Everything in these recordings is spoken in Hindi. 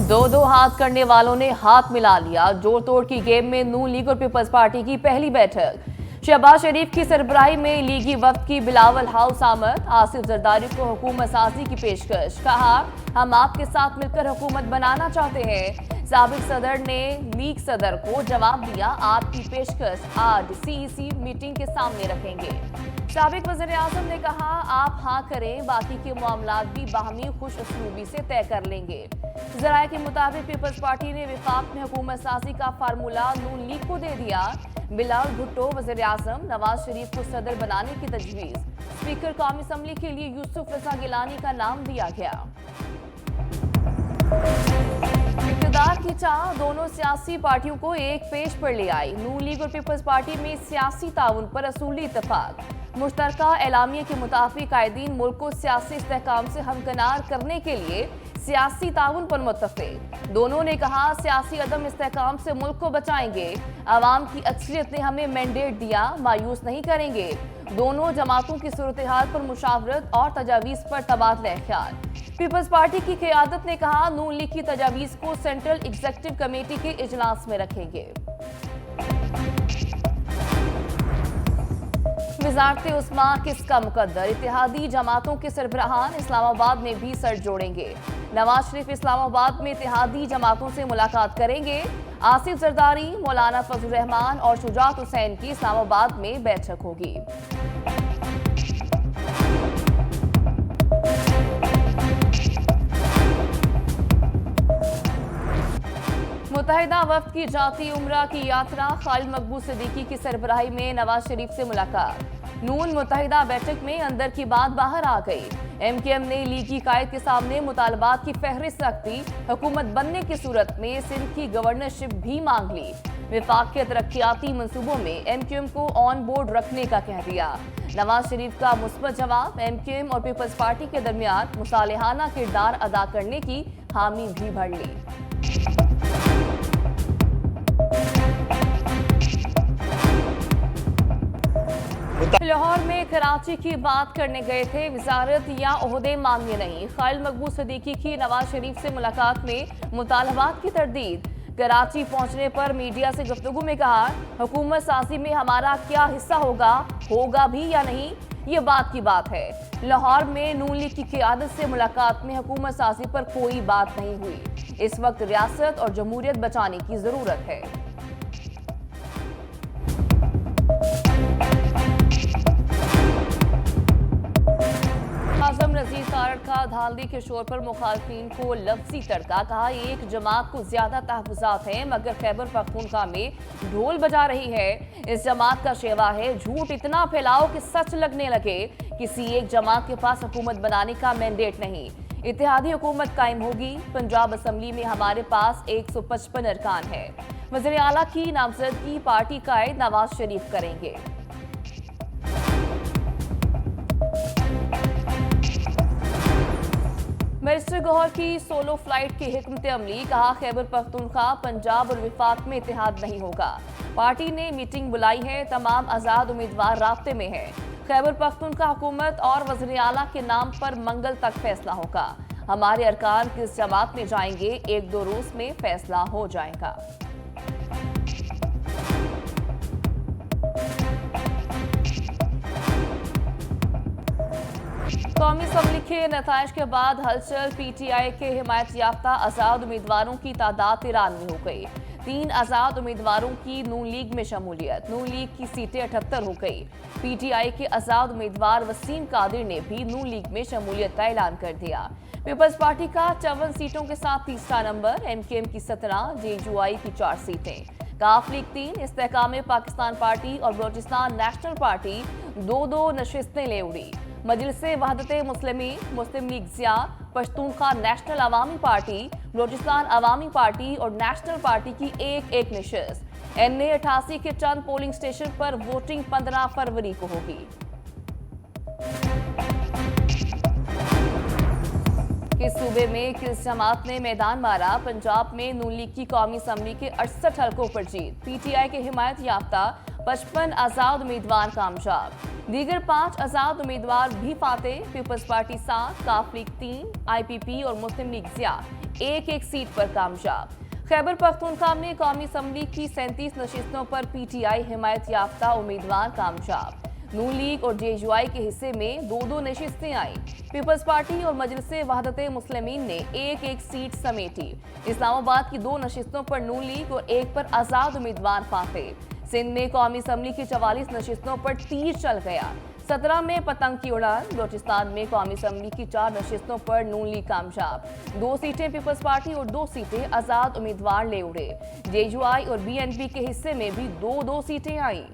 दो दो हाथ करने वालों ने हाथ मिला लिया। जोड़ तोड़ की गेम में नून लीग और पीपल्स पार्टी की पहली बैठक। शहबाज शरीफ की सरबराही में लीगी वफ्द की बिलावल हाउस आमद। आसिफ जरदारी को हुकूमत साजी की पेशकश। कहा, हम आपके साथ मिलकर हुकूमत बनाना चाहते हैं। साबिक सदर ने लीग सदर को जवाब दिया, आपकी पेशकश आज सीईसी मीटिंग के सामने रखेंगे। साबिक वज़ीर आज़म ने कहा, आप हाँ करें, बाकी के मामलात भी बाहमी खुश उसलूबी से तय कर लेंगे। जराये के मुताबिक पीपल्स पार्टी ने विफाक में हुकूमत साजी का फार्मूला नून लीग को दे दिया। बिलावल भुट्टो वज़ीर आज़म, नवाज शरीफ को सदर बनाने की तजवीज़। स्पीकर कौमी असम्बली के लिए यूसुफ रजा गिलानी का नाम दिया गया। इक़्तिदार की चाह दोनों सियासी पार्टियों को एक पेश पर ले आई। नून लीग और पीपल्स पार्टी में सियासी ताउन पर असूली इत्तेफाक। मुश्तरका एलामिया के मुताबिक कायदीन मुल्क को सियासी इस्तेहकाम से हमकिनार करने के लिए सियासी ताउन पर मुत्तफिक। दोनों ने कहा, सियासी अदम इस्तेहकाम से मुल्क को बचाएंगे। आवाम की अक्सरियत ने हमें मैंडेट दिया, मायूस नहीं करेंगे। दोनों जमातों की सूरत हाल पर मुशावरत और तजावीज़ पर तबादला ख्याल। पीपल्स पार्टी की क़यादत ने कहा, नून लीग की तजावीज़ को सेंट्रल एग्जीक्यूटिव कमेटी के इजलास में रखेंगे। वज़ारत उस्मा किसका मुकद्दर। इत्तेहादी जमातों के सरबराहान इस्लामाबाद में भी सर जोड़ेंगे। नवाज शरीफ इस्लामाबाद में इत्तेहादी जमातों से मुलाकात करेंगे। आसिफ जरदारी, मौलाना फजल रहमान और शुजात हुसैन की इस्लामाबाद में बैठक होगी। मुत्तहिदा वफ्द की जाती उम्रा की यात्रा। खालिद मकबूल सिद्दीकी की सरबराही में नवाज शरीफ से मुलाकात। नून मुत्तहिदा बैठक में अंदर की बात बाहर आ गई। MKM ने लीगी कायद के सामने मुतालबात की फहरिस्त रख दी। हुकूमत बनने की सूरत में सिंध की गवर्नरशिप भी मांग ली। विफाक के तरक्याती मंसूबों में MKM को ऑन बोर्ड रखने का कह दिया। नवाज शरीफ का मुस्बत जवाब। MKM और पीपल्स पार्टी के दरमियान मुसालिहाना किरदार अदा करने की हामी भी भर ली। लाहौर में कराची की बात करने गए थे, वजारत या ओहदे मांगने नहीं। खालिद मकबूल सिद्दीकी की नवाज शरीफ से मुलाकात में मुतालबात की तरदीद। कराची पहुंचने पर मीडिया से गुफ्तगू में कहा, हुकूमत साजी में हमारा क्या हिस्सा होगा भी या नहीं, ये बात की बात है। लाहौर में नून लीग की क़यादत से मुलाकात में हुकूमत साजी पर कोई बात नहीं हुई। इस वक्त रियासत और जमहूरियत बचाने की जरूरत है। आजम नजीर कारड़ का धांधली के शोर पर मुखालफिन को लफ्जी तड़का। कहा, एक जमात को ज्यादा तहफुजात हैं मगर खैबर पख्तूनख्वा में ढोल बजा रही है। इस जमात का शेवा है झूठ इतना फैलाओ कि सच लगने लगे। किसी एक जमात के पास हुकूमत बनाने का मैंडेट नहीं। इत्तेहादी हुकूमत कायम होगी। पंजाब असम्बली में हमारे पास 155 अरकान है। वज़ीर आला की नामजदगी पार्टी कायद नवाज शरीफ करेंगे। मिनिस्टर गौहर की सोलो फ्लाइट की हिकमत अमली। कहा, खैबर पख्तूनख्वा, पंजाब और विफाक में इत्तेहाद नहीं होगा। पार्टी ने मीटिंग बुलाई है, तमाम आज़ाद उम्मीदवार राब्ते में हैं। खैबर पख्तूनख्वा हुकूमत और वज़ीर आला के नाम पर मंगल तक फैसला होगा। हमारे अरकान किस जमात में जाएंगे, 1-2 रोज में फैसला हो जाएगा। कौमी असम्बली के नताइज के बाद हलचल। PTI के हिमायत याफ्ता आज़ाद उम्मीदवारों की तादाद 93 हो गई। 3 आज़ाद उम्मीदवारों की नून लीग में शमूलियत। नून लीग की सीटें 78 हो गई। PTI के आज़ाद उम्मीदवार वसीम कादिर ने भी नून लीग में शमूलियत का ऐलान कर दिया। पीपल्स पार्टी का 54 सीटों के साथ तीसरा नंबर। MKM की 17, JUI की 4 सीटें। काफ लीग 3, इस्तेहकाम पाकिस्तान पार्टी और बलोचिस्तान नेशनल पार्टी 2-2 नशिस्तें ले उड़ी। मजलिसे वहदत मुस्लिमीन, मुस्लिम लीग ज़िया, पश्तूनख्वा नेशनल अवामी पार्टी, बलोचिस्तान अवामी पार्टी और नेशनल पार्टी की एक नशिस्त। NA 88 के चंद पोलिंग स्टेशन पर वोटिंग 15 फरवरी को होगी। किस सूबे में किस जमात ने मैदान मारा। पंजाब में नून लीग की कौमी असम्बली के 68 हलकों पर जीत। PTI के हिमायत याफ्ता 55 आजाद उम्मीदवार कामयाब। दीगर 5 आजाद उम्मीदवार भी फाते। पीपल्स पार्टी 7, काफ लीग 3, IPP और मुस्लिम लीग जिया एक एक सीट पर कामयाब। खैबर पख्तूनख्वा में कौमी असम्बली की 37 नशिस्तों पर PTI हिमायत याफ्ता उम्मीदवार कामयाब। नून लीग और JUI के हिस्से में 2-2 नशिस्तें आई। पीपल्स पार्टी और मजलिसे वहदत मुस्लिमीन ने एक एक सीट समेटी। इस्लामाबाद की 2 नशिस्तों पर नून लीग और 1 पर आजाद उम्मीदवार फाते। सिंध में कौमी असम्बली की 44 नशिस्तों पर तीर चल गया। 17 में पतंग की उड़ान। बलोचिस्तान में कौमी असम्बली की 4 नशिस्तों पर नून लीग कामयाब। 2 सीटें पीपल्स पार्टी और 2 सीटें आजाद उम्मीदवार ले उड़े। JUI और BNP के हिस्से में भी 2-2 सीटें आईं।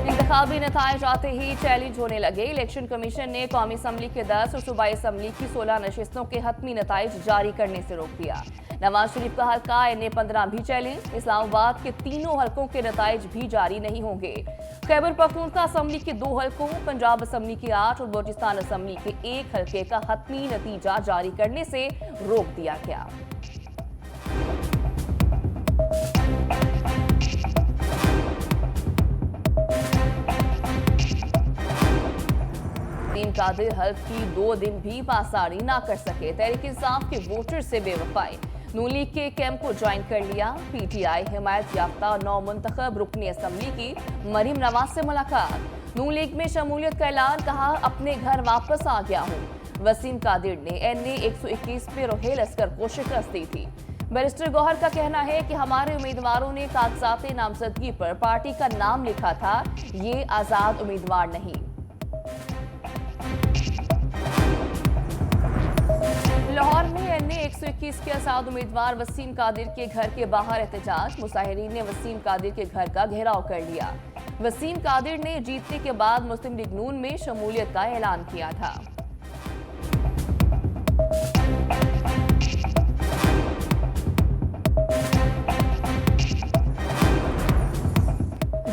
इंतखाबी नताइज आते ही चैलेंज होने लगे। इलेक्शन कमीशन ने कौमी असम्बली के 10 और सूबाई असम्बली की 16 नशिस्तों के हतमी नताइज जारी करने से रोक दिया। नवाज शरीफ का हल्का NA-15 भी चैलेंज। इस्लामाबाद के तीनों हलकों के नताइज भी जारी नहीं होंगे। खैबर पख्तूनख्वा असम्बली के 2 हलकों, पंजाब असम्बली के 8 और बलोचिस्तान असम्बली के 1 हलके का हतमी नतीजा जारी करने से रोक दिया गया। वसीम कादिर हल्फ की 2 दिन भी पासारी ना कर सके। तहरीक इंसाफ के वोटर से बेवफाई। नून लीग के कैंप को ज्वाइन कर लिया। PTI हिमायत याफ्ता नौ मुंतखब रुकनी असम्बली की मरीम नवाज से मुलाकात। नून लीग में शमूलियत का ऐलान, कहा अपने घर वापस आ गया हूँ। वसीम कादिर ने NA-121 पे रोहेल असगर को शिकस्त दी थी। बैरिस्टर गौहर का कहना है कि हमारे उम्मीदवारों ने कागजात नामजदगी पर पार्टी का नाम लिखा था, ये आजाद उम्मीदवार नहीं। लाहौर में NA-121 के आजाद उम्मीदवार वसीम कादिर के घर के बाहर एहतजाज। मुजाहिरीन ने वसीम कादिर के घर का घेराव कर लिया। वसीम कादिर ने जीतने के बाद मुस्लिम लीग नून में शमूलियत का ऐलान किया था।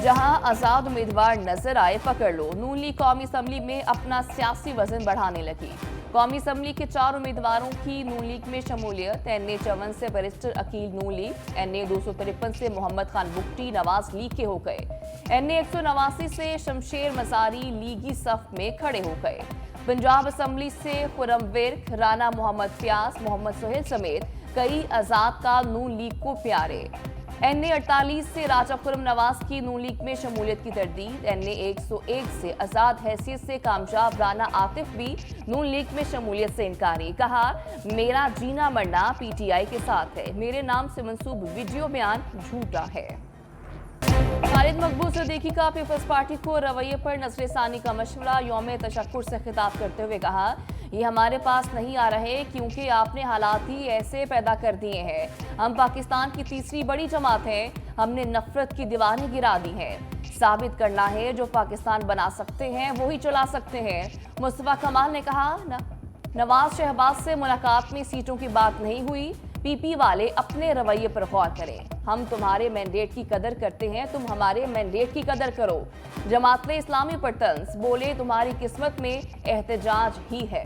जहां आजाद उम्मीदवार नजर आए, पकड़ लो। नून लीग कौमी असम्बली में अपना सियासी वजन बढ़ाने लगी। कौमी असम्बली के 4 उम्मीदवारों की नून लीग में शमूलियत। NA-54 से बैरिस्टर अकील नून लीग, NA-253 से मोहम्मद खान बुगटी नवाज लीग के हो गए। NA-189 से शमशेर मजारी लीगी सफ में खड़े हो गए। पंजाब असम्बली से खुरम विर्क, राना मोहम्मद फयाज, मोहम्मद सोहेल समेत कई आजाद का नून लीग को प्यारे। NA-48 से राजा खुरम नवाज की नून लीग में शमूलियत की तरदीद। NA-101 से आजाद हैसियत से कामयाब राना आतिफ भी नून लीग में शमूलियत से इनकारी। कहा, मेरा जीना मरना PTI के साथ है, मेरे नाम से मंसूब वीडियो बयान झूठा है। खालिद मकबूल सिद्दीकी का पीपल्स पार्टी को रवैये पर नजरसानी का मशवरा। यौम तशक्कुर से खिताब करते हुए कहा, ये हमारे पास नहीं आ रहे क्योंकि आपने हालात ही ऐसे पैदा कर दिए हैं। हम पाकिस्तान की तीसरी बड़ी जमात हैं, हमने नफरत की दीवारें गिरा दी हैं। साबित करना है जो पाकिस्तान बना सकते हैं वही चला सकते हैं। मुस्तफा कमाल ने कहा, नवाज शहबाज से मुलाकात में सीटों की बात नहीं हुई। PP वाले अपने रवैये पर गौर करें। हम तुम्हारे मैंडेट की कदर करते हैं, तुम हमारे मैंडेट की कदर करो। जमात इस्लामी पर तंज, बोले तुम्हारी किस्मत में एहतजाज ही है।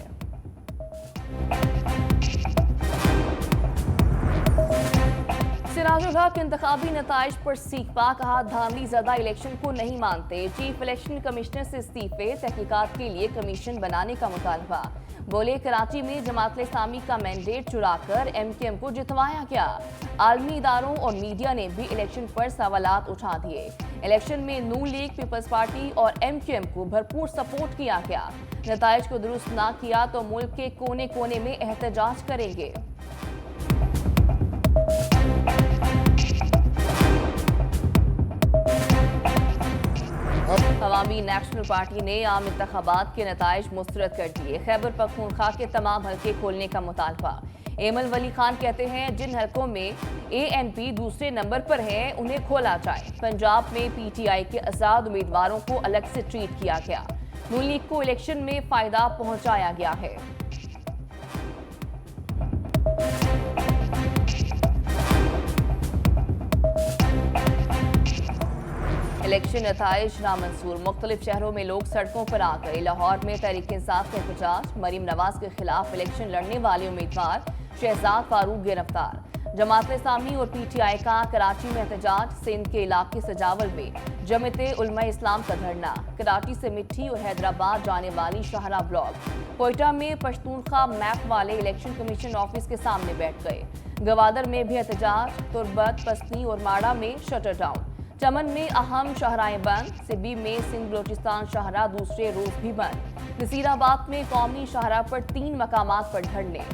सिराजुल हक इंतखाबी नताइज पर सीखपा। कहा, धांधली ज़दा इलेक्शन को नहीं मानते। चीफ इलेक्शन कमिश्नर से इस्तीफे, तहकीकात के लिए कमीशन बनाने का मुतालबा। बोले, कराची में जमात इस्लामी का मैंडेट चुराकर MKM को जितवाया गया। आलमी इदारों और मीडिया ने भी इलेक्शन पर सवालात उठा दिए। इलेक्शन में नून लीग, पीपल्स पार्टी और MKM को भरपूर सपोर्ट किया गया। नताइज को दुरुस्त ना किया तो मुल्क के कोने कोने में एहतजाज करेंगे। अवामी नेशनल पार्टी ने आम इंतखाबात के नताइज मुस्तरद कर दिए। खैबर पख्तूनख्वा के तमाम हल्के खोलने का मुतालबा। एमल वली खान कहते हैं, जिन हलकों में ANP दूसरे नंबर पर है उन्हें खोला जाए। पंजाब में PTI के आजाद उम्मीदवारों को अलग से ट्रीट किया गया। नून लीग को इलेक्शन में फायदा पहुंचाया गया है। इलेक्शन नताइज नामंजूर। मुख्तलिफ शहरों में लोग सड़कों पर आ गए। लाहौर में तहरीक इंसाफ का एहतजाज। मरीम नवाज के खिलाफ इलेक्शन लड़ने वाले उम्मीदवार शहजाद फारूक गिरफ्तार। जमात इस्लामी और पीटीआई का कराची में एहतजाज। सिंध के इलाके सजावल में जमात उलमा इस्लाम का धरना। कराची से मिट्टी और हैदराबाद जाने वाली शाहरा ब्लॉक। कोयटा में पश्तूनख्वा मैप वाले इलेक्शन कमीशन ऑफिस के सामने बैठ गए। गवादर में भी एहतजाज। तुर्बत, पसनी और माड़ा में शटर डाउन। चमन में अहम शाहराएं बंद। सिब्बी में सिंध बलोचिस्तान शाहरा दूसरे रोज भी बंद। नसीराबाद में कौमी शाहरा पर 3 मकामात पर धरने।